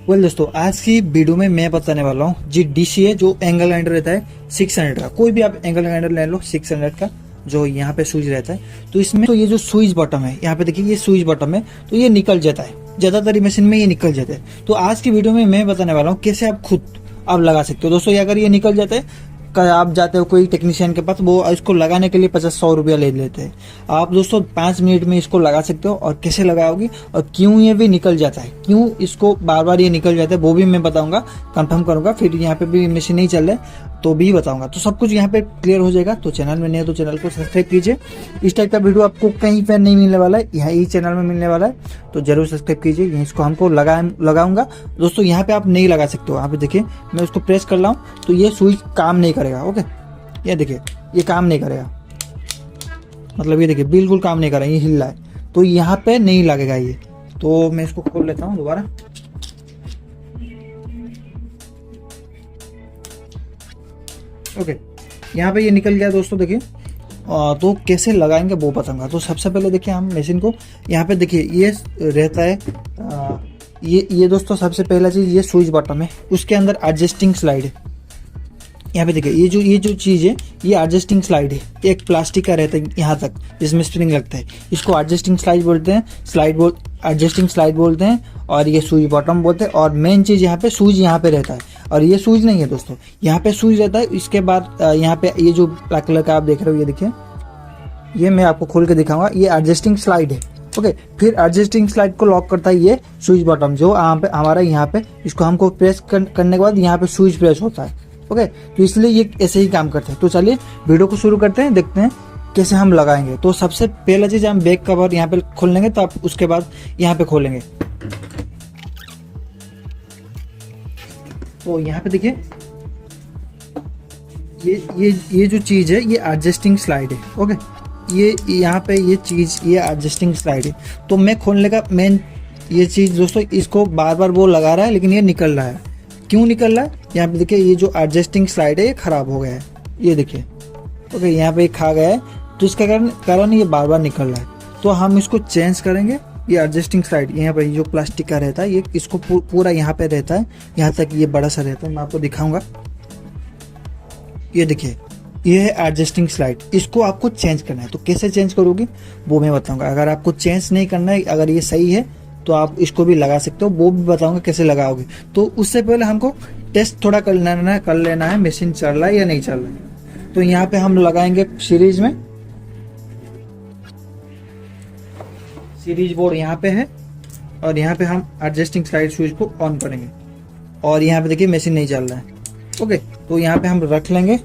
Well दोस्तों, आज की वीडियो में मैं बताने वाला हूँ जी DCA जो एंगल ग्राइंडर रहता है 600 का। कोई भी आप एंगल ग्राइंडर ले लो 600 का, जो यहाँ पे स्विच रहता है। तो इसमें तो ये जो स्विच बटन है, यहाँ पे देखिए ये स्विच बटन है, तो ये निकल जाता है। ज्यादातर मशीन में ये निकल जाता है। तो आज की वीडियो में मैं बताने वाला हूँ कैसे आप खुद आप लगा सकते हो। दोस्तों, अगर ये निकल जाता है, आप जाते हो कोई टेक्नीशियन के पास, वो इसको लगाने के लिए 50-100 रुपया ले लेते हैं। आप दोस्तों 5 मिनट में इसको लगा सकते हो। और कैसे लगाओगे और क्यों ये भी निकल जाता है, क्यों इसको बार बार ये निकल जाता है, वो भी मैं बताऊंगा, कंफर्म करूंगा। फिर यहाँ पे भी मशीन नहीं चल रहा है तो भी बताऊंगा। तो सब कुछ यहाँ पे क्लियर हो जाएगा। तो चैनल में नहीं है तो चैनल को सब्सक्राइब कीजिए। इस टाइप का वीडियो आपको कहीं पर नहीं मिलने वाला है, यहाँ ही चैनल में मिलने वाला है। तो जरूर सब्सक्राइब कीजिए। इसको हमको लगाऊंगा दोस्तों। यहाँ पे आप नहीं लगा सकते हो। यहाँ पे देखिए मैं उसको प्रेस कर रहा हूँ तो ये स्विच काम नहीं करेगा। ओके, ये देखिए ये काम नहीं करेगा, मतलब ये देखिए बिल्कुल काम नहीं कर रहा है, ये हिल रहा है। तो यहाँ पे नहीं लगेगा ये। तो मैं इसको खोल लेता हूँ दोबारा। ओके, यहाँ पे ये निकल गया दोस्तों। देखिए तो कैसे लगाएंगे वो बताऊंगा। तो सबसे पहले देखिए हम मशीन को, यहाँ पे देखिए ये रहता है ये दोस्तों सबसे पहला चीज ये स्विच बटन है, उसके अंदर एडजस्टिंग स्लाइड है। यहाँ पे देखिए ये जो चीज है ये एडजस्टिंग स्लाइड है। एक प्लास्टिक का रहता है यहाँ तक, जिसमें स्प्रिंग लगता है। इसको एडजस्टिंग स्लाइड बोलते हैं, एडजस्टिंग स्लाइड बोलते हैं। और ये स्विच बटन बोलते हैं। और मेन चीज यहाँ पे स्विच यहाँ पे रहता है। और ये स्विच नहीं है दोस्तों, यहाँ पे स्विच रहता है। इसके बाद यहाँ पे ये जो ब्लैक कलर का आप देख रहे हो, ये देखिए, ये मैं आपको खोल के दिखाऊंगा। ये एडजस्टिंग स्लाइड है। ओके, फिर एडजस्टिंग स्लाइड को लॉक करता है ये स्विच बटन, जो हमारा यहाँ पे, इसको हमको प्रेस करने के बाद यहाँ पे स्विच प्रेस होता है। ओके, तो इसलिए ये ऐसे ही काम करते हैं। तो चलिए वीडियो को शुरू करते हैं, देखते हैं कैसे हम लगाएंगे। तो सबसे पहला चीज हम बैक कवर यहाँ पे खोल लेंगे, तो आप उसके बाद यहाँ पे खोलेंगे। तो यहाँ पे देखिए ये जो चीज है ये एडजस्टिंग स्लाइड है। ओके, ये यहाँ पे ये चीज ये एडजस्टिंग स्लाइड है। तो मैं खोलने का मेन ये चीज दोस्तों, इसको बार बार वो लगा रहा है लेकिन ये निकल रहा है। क्यों निकल रहा है? यहाँ पे देखिए ये जो एडजस्टिंग स्लाइड है ये खराब हो गया है, ये देखिए। ओके, यहाँ पे खा गया है, तो इसका कारण ये बार बार निकल रहा है। तो हम इसको चेंज करेंगे। ये एडजस्टिंग स्लाइड यहाँ पे जो प्लास्टिक का रहता है, ये इसको पूरा यहाँ पे रहता है, यहाँ तक ये बड़ा सा रहता है। मैं आपको दिखाऊंगा। ये देखिए ये है एडजस्टिंग स्लाइड। इसको आपको चेंज करना है। तो कैसे चेंज करोगे वो मैं बताऊंगा। अगर आपको चेंज नहीं करना है, अगर ये सही है तो आप इसको भी लगा सकते हो, वो भी बताऊंगा कैसे लगाओगे। तो उससे पहले हमको टेस्ट थोड़ा कर लेना है मशीन चल रहा है या नहीं चल रहा है। तो यहाँ पे हम लगाएंगे सीरीज में, सीरीज बोर्ड यहाँ पे है। और यहाँ पे हम एडजस्टिंग स्लाइड स्विच को ऑन करेंगे। और यहाँ पे देखिए मशीन नहीं चल रहा है। ओके, तो यहाँ पे हम रख लेंगे।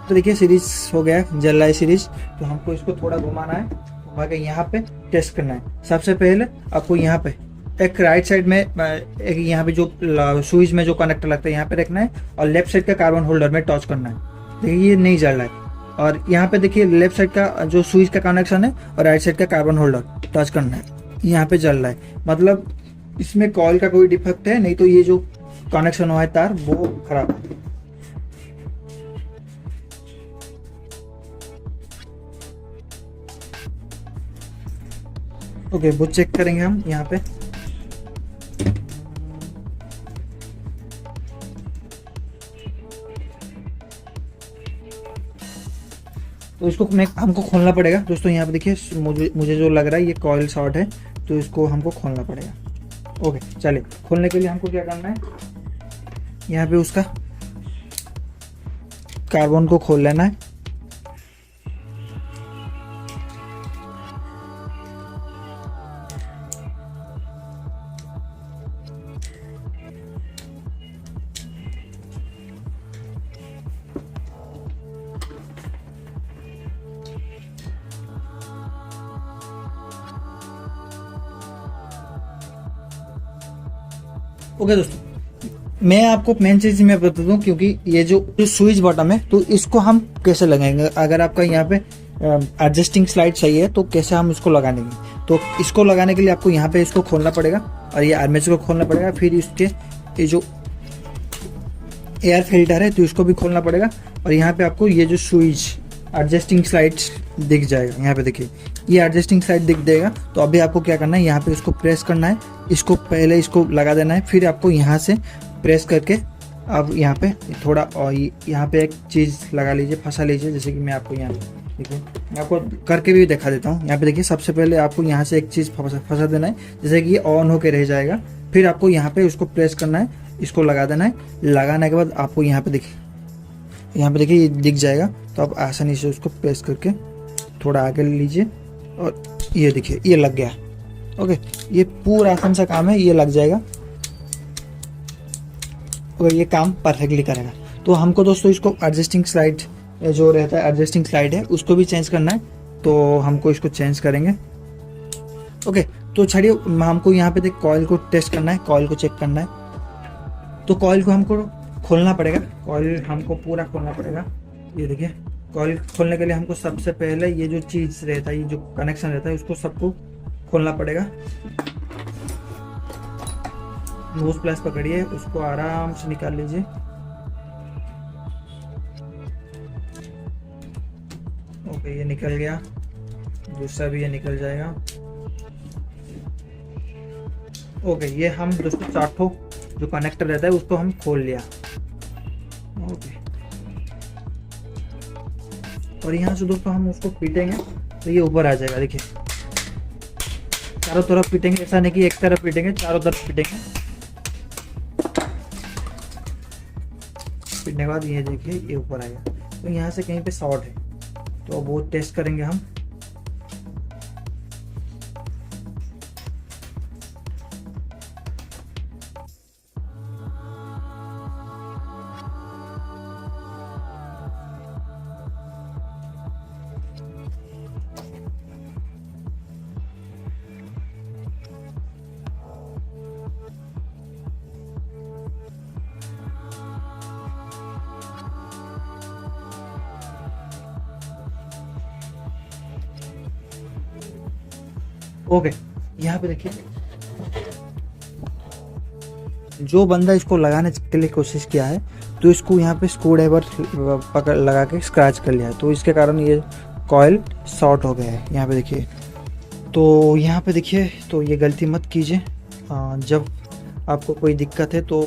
तो देखिए सीरीज हो गया, जल रहा है सीरीज। तो हमको इसको थोड़ा घुमाना है, घुमा के यहाँ पे टेस्ट करना है। सबसे पहले आपको यहाँ पे एक राइट साइड में एक यहाँ पे जो स्विच में जो कनेक्टर लगता है यहाँ पे रखना है। और लेफ्ट साइड का कार्बन होल्डर में टच करना है। देखिए ये नहीं जल रहा है। और यहाँ पे देखिए लेफ्ट साइड का जो स्विच का कनेक्शन है और राइट साइड का कार्बन होल्डर टच करना है, यहाँ पे जल रहा है। मतलब इसमें कॉइल का कोई डिफेक्ट है, नहीं तो ये जो कनेक्शन हुआ है तार वो खराब है। ओके, वो चेक करेंगे हम यहाँ पे। तो इसको हमको खोलना पड़ेगा दोस्तों। यहाँ पे देखिए मुझे जो लग रहा है ये कॉइल शॉर्ट है, तो इसको हमको खोलना पड़ेगा। ओके, चलिए खोलने के लिए हमको क्या करना है, यहाँ पे उसका कार्बन को खोल लेना है। ओके दोस्तों, मैं आपको मेन चीज मैं बता दूं, क्योंकि ये जो स्विच बटन है तो इसको हम कैसे लगाएंगे। अगर आपका यहाँ पे एडजस्टिंग स्लाइड सही है तो कैसे हम इसको लगा लेंगे। तो इसको लगाने के लिए आपको यहाँ पे इसको खोलना पड़ेगा और ये आर्मेचर को खोलना पड़ेगा। फिर इसके ये जो एयर फिल्टर है तो इसको भी खोलना पड़ेगा। और यहाँ पे आपको ये जो स्विच एडजस्टिंग स्लाइड्स दिख जाएगा, यहाँ पे देखिए ये एडजस्टिंग स्लाइड दिख देगा। तो अभी आपको क्या करना है, यहाँ पे इसको प्रेस करना है, इसको पहले इसको लगा देना है, फिर आपको यहाँ से प्रेस करके अब यहाँ पे थोड़ा और यहाँ पे एक चीज़ लगा लीजिए, फंसा लीजिए। जैसे कि मैं आपको यहाँ देखिए, मैं आपको करके भी दिखा देता हूँ। यहाँ पे देखिए, सबसे पहले आपको यहाँ से एक चीज़ फंसा देना है, जैसे कि ये ऑन होके रह जाएगा। फिर आपको यहाँ पे उसको प्रेस करना है, इसको लगा देना है। लगाने के बाद आपको यहाँ पे देखिए ये दिख जाएगा। तो आप आसानी से उसको प्रेस करके थोड़ा आगे ले लीजिए और ये देखिए ये लग गया। ओके, ये पूरा आसान सा काम है, ये लग जाएगा और ये काम परफेक्टली करेगा। तो हमको दोस्तों इसको एडजस्टिंग स्लाइड जो रहता है, एडजस्टिंग स्लाइड है, उसको भी चेंज करना है। तो हमको इसको चेंज करेंगे। ओके, तो छड़िए हमको यहाँ पे देख कॉइल को टेस्ट करना है, कॉइल को चेक करना है। तो कॉइल को हमको खोलना पड़ेगा, कॉइल हमको पूरा खोलना पड़ेगा। ये देखिए, कॉइल खोलने के लिए हमको सबसे पहले ये जो चीज़ रहता है, ये जो कनेक्शन रहता है, उसको सबको खोलना पड़ेगा। नोज प्लस पकड़िए, उसको आराम से निकाल लीजिए। ओके, ये निकल गया, दूसरा भी ये निकल जाएगा। ओके, ये हम दोस्तों 4 ठो जो कनेक्टर रहता है उसको हम खोल लिया। ओके, और यहाँ से दोस्तों हम उसको पीटेंगे तो ये ऊपर आ जाएगा। देखिए, चारों तरफ पीटेंगे, ऐसा नहीं कि एक तरफ पीटेंगे, चारों तरफ पीटेंगे। पीटने के बाद ये देखिए ये ऊपर आएगा। तो यहाँ से कहीं पे शॉर्ट है, तो वो टेस्ट करेंगे हम। ओके, यहाँ पे देखिए, जो बंदा इसको लगाने के लिए कोशिश किया है तो इसको यहाँ पे स्क्रू ड्राइवर पकड़ लगा के स्क्रैच कर लिया है, तो इसके कारण ये कॉइल शॉर्ट हो गया है। यहाँ पे देखिए, तो यहाँ पे देखिए, तो ये गलती मत कीजिए। जब आपको कोई दिक्कत है तो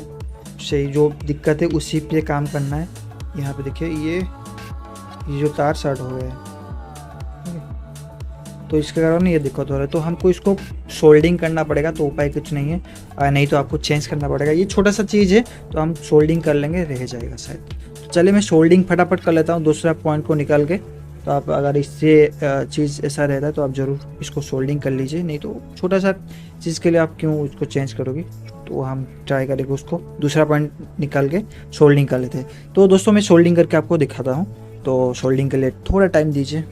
सही जो दिक्कत है उसी पे काम करना है। यहाँ पे देखिए ये जो तार शॉर्ट हो गया है, तो इसके कारण ये दिक्कत हो रहा है। तो हमको इसको सोल्डिंग करना पड़ेगा, तो उपाय कुछ नहीं है, नहीं तो आपको चेंज करना पड़ेगा। ये छोटा सा चीज़ है, तो हम सोल्डिंग कर लेंगे, रह जाएगा शायद। तो चलिए मैं सोल्डिंग फटाफट कर लेता हूँ दूसरा पॉइंट को निकाल के। तो आप अगर इससे चीज़ ऐसा रहता है तो आप ज़रूर इसको सोल्डिंग कर लीजिए, नहीं तो छोटा सा चीज़ के लिए आप क्यों उसको चेंज करोगे। तो हम ट्राई करेंगे उसको दूसरा पॉइंट निकाल के सोल्डिंग कर लेते हैं। तो दोस्तों मैं सोल्डिंग करके आपको दिखाता हूँ। तो सोल्डिंग के लिए थोड़ा टाइम दीजिए।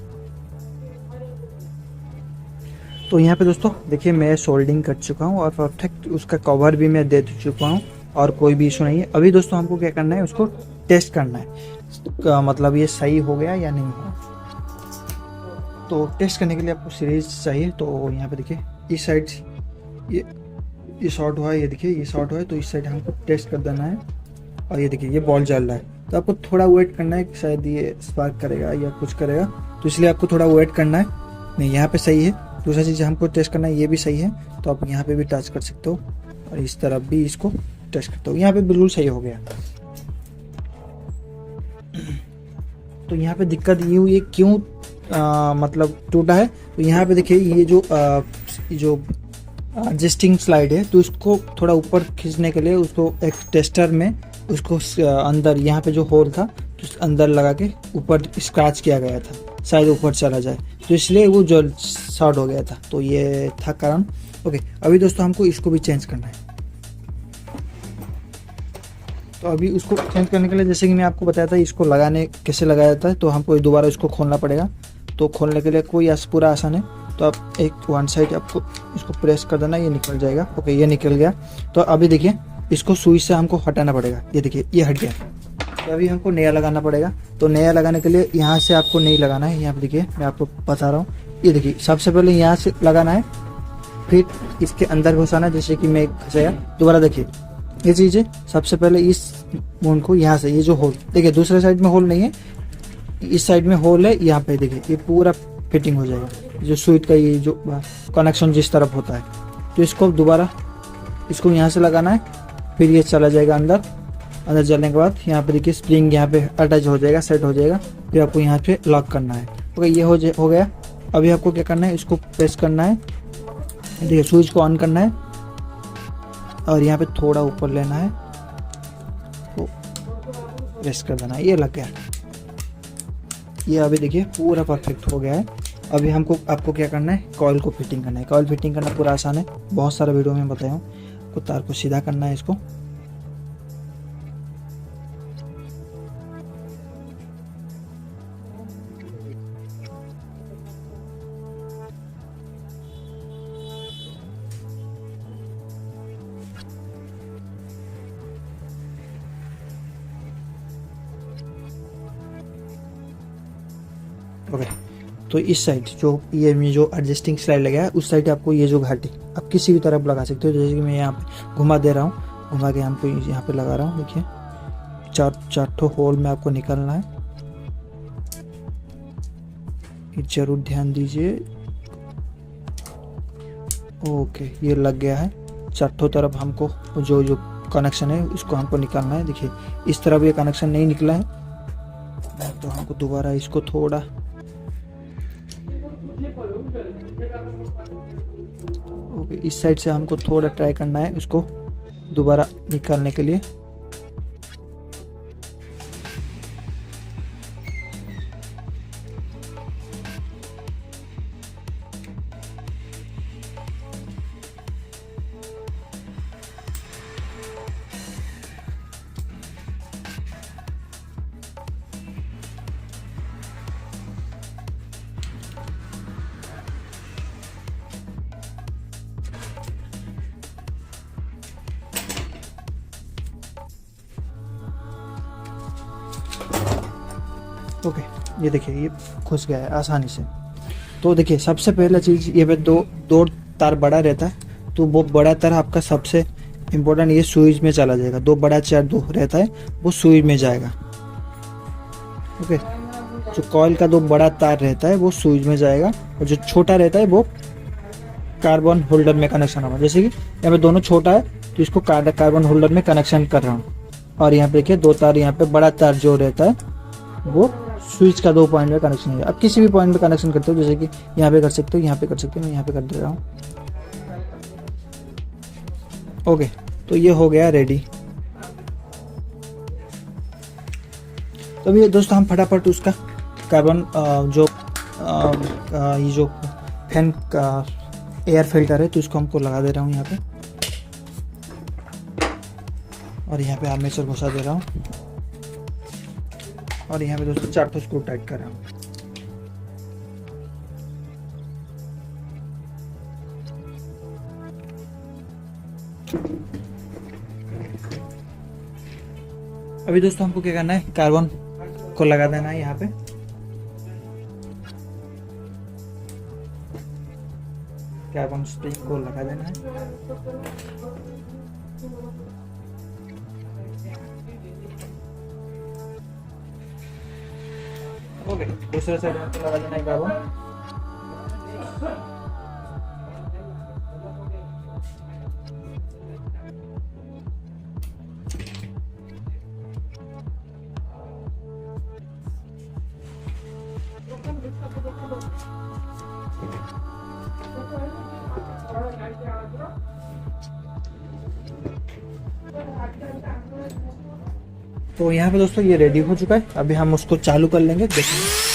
तो यहाँ पे दोस्तों देखिए, मैं सोल्डिंग कर चुका हूँ और परफेक्ट उसका कवर भी मैं दे चुका हूँ और कोई भी इशू नहीं है। अभी दोस्तों हमको क्या करना है, उसको टेस्ट करना है, मतलब ये सही हो गया या नहीं हुआ। तो टेस्ट करने के लिए आपको सीरीज चाहिए। तो यहाँ पे देखिए, इस साइड ये शॉर्ट हुआ है, ये देखिए ये शॉर्ट हुआ है, तो इस साइड हमको टेस्ट कर देना है। और ये देखिए ये बॉल जल रहा है, तो आपको थोड़ा वेट करना है, शायद ये स्पार्क करेगा या कुछ करेगा, तो इसलिए आपको थोड़ा वेट करना है। नहीं, यहाँ पे सही है। दूसरा चीज़ हमको टेस्ट करना है, ये भी सही है, तो आप यहाँ पे भी टच कर सकते हो और इस तरफ भी इसको टेस्ट करते हो। यहाँ पे बिल्कुल सही हो गया। तो यहाँ पे दिक्कत ये हुई है, क्यों मतलब टूटा है। तो यहाँ पे देखिए, ये जो एडजस्टिंग स्लाइड है, तो इसको थोड़ा ऊपर खींचने के लिए उसको एक टेस्टर में उसको अंदर यहाँ पे जो होल था तो अंदर लगा के ऊपर स्क्रैच किया गया था, शायद ऊपर चला जाए, तो इसलिए वो जो शॉर्ट हो गया था। तो ये था कारण। ओके, अभी दोस्तों हमको इसको भी चेंज करना है। तो अभी उसको चेंज करने के लिए, जैसे कि मैं आपको बताया था इसको लगाने कैसे लगाया जाता है, तो हमको दोबारा इसको खोलना पड़ेगा। तो खोलने के लिए कोई पूरा आसान है। तो आप एक वन साइड आपको इसको प्रेस कर देना, ये निकल जाएगा। ओके, ये निकल गया। तो अभी देखिए, इसको सुई से हमको हटाना पड़ेगा। ये देखिए ये हट गया। तो अभी हमको नया लगाना पड़ेगा। तो नया लगाने के लिए यहाँ से आपको नहीं लगाना है। यहाँ पे देखिए, मैं आपको बता रहा हूँ। ये देखिए, सबसे पहले यहाँ से लगाना है, फिर इसके अंदर घुसाना है, जैसे कि मैं घुसाया। दोबारा देखिए, ये चीज़ है, सबसे पहले इस मून को यहाँ से, ये जो होल देखिए, दूसरे साइड में होल नहीं है, इस साइड में होल है। यहाँ पे देखिए, ये पूरा फिटिंग हो जाएगा। जो स्विच का ये जो कनेक्शन जिस तरफ होता है, तो इसको दोबारा इसको यहाँ से लगाना है, फिर ये चला जाएगा अंदर। अंदर चलने के बाद यहाँ पे देखिए स्प्रिंग यहाँ पे अटैच हो जाएगा, सेट हो जाएगा। फिर आपको यहाँ पे लॉक करना है। ओके, ये हो गया। अभी आपको क्या करना है, इसको प्रेस करना है, देखिए स्विच को ऑन करना है और यहाँ पे थोड़ा ऊपर लेना है, तो प्रेस कर देना है, ये लग गया। ये अभी देखिए पूरा परफेक्ट हो गया है। अभी आपको क्या करना है, कॉइल को फिटिंग करना है। कॉइल फिटिंग करना पूरा आसान है, बहुत सारे वीडियो में बताया हूँ। तो तार को सीधा करना है इसको, ओके। तो इस साइड जो ये जो एडजस्टिंग स्लाइड लगा है, उस साइड आपको ये जो घाटी आप किसी भी तरफ लगा सकते हो। जैसे कि मैं यहाँ पे घुमा दे रहा हूँ, घुमा के हमको यहाँ पे लगा रहा हूँ। देखिए चार ठो होल में आपको निकालना है, जरूर ध्यान दीजिए। ओके, ये लग गया है। चारों तरफ हमको जो जो कनेक्शन है उसको हमको निकालना है। देखिए इस तरफ ये कनेक्शन नहीं निकला है, तो हमको दोबारा इसको थोड़ा ओके इस साइड से हमको थोड़ा ट्राई करना है उसको दोबारा निकालने के लिए। ओके, ये देखिए ये घुस गया है आसानी से। तो देखिए सबसे पहला चीज ये पे दो तार बड़ा रहता है, तो वो बड़ा तार आपका सबसे इम्पोर्टेंट ये स्विच में चला जाएगा। दो बड़ा चार दो रहता है वो स्विच में जाएगा। ओके, जो कॉइल का दो बड़ा तार रहता है वो स्विच में जाएगा, और जो छोटा रहता है वो कार्बन होल्डर में कनेक्शन होगा। जैसे कि यहाँ पे दोनों छोटा है, तो इसको कार्बन होल्डर में कनेक्शन कर रहा हूँ। और यहाँ पे देखिए दो तार, यहाँ पे बड़ा तार जो रहता है वो स्विच का 2 पॉइंट में कनेक्शन है। आप किसी भी पॉइंट में कनेक्शन करते हो, जैसे कि यहाँ पे कर सकते हो, यहाँ पे कर सकते हो, मैं यहाँ पे कर दे रहा हूँ। ओके, तो ये हो गया रेडी। तो अभी दोस्तों हम फटाफट उसका कार्बन ये जो फैन का एयर फिल्टर है, तो इसको हमको लगा दे रहा हूँ यहाँ पे, और यहाँ पे आर्मेचर घुसा दे रहा हूँ, और यहाँ पे दोस्तों 4 स्क्रू टाइट कर रहा हूँ। अभी दोस्तों हमको क्या करना है, कार्बन को लगा देना है यहाँ पे। कार्बन स्प्रिंग को लगा देना है। ओके, दूसरे साइड में लगा देना है कार्बन। तो यहाँ पे दोस्तों ये रेडी हो चुका है। अभी हम उसको चालू कर लेंगे, देखेंगे।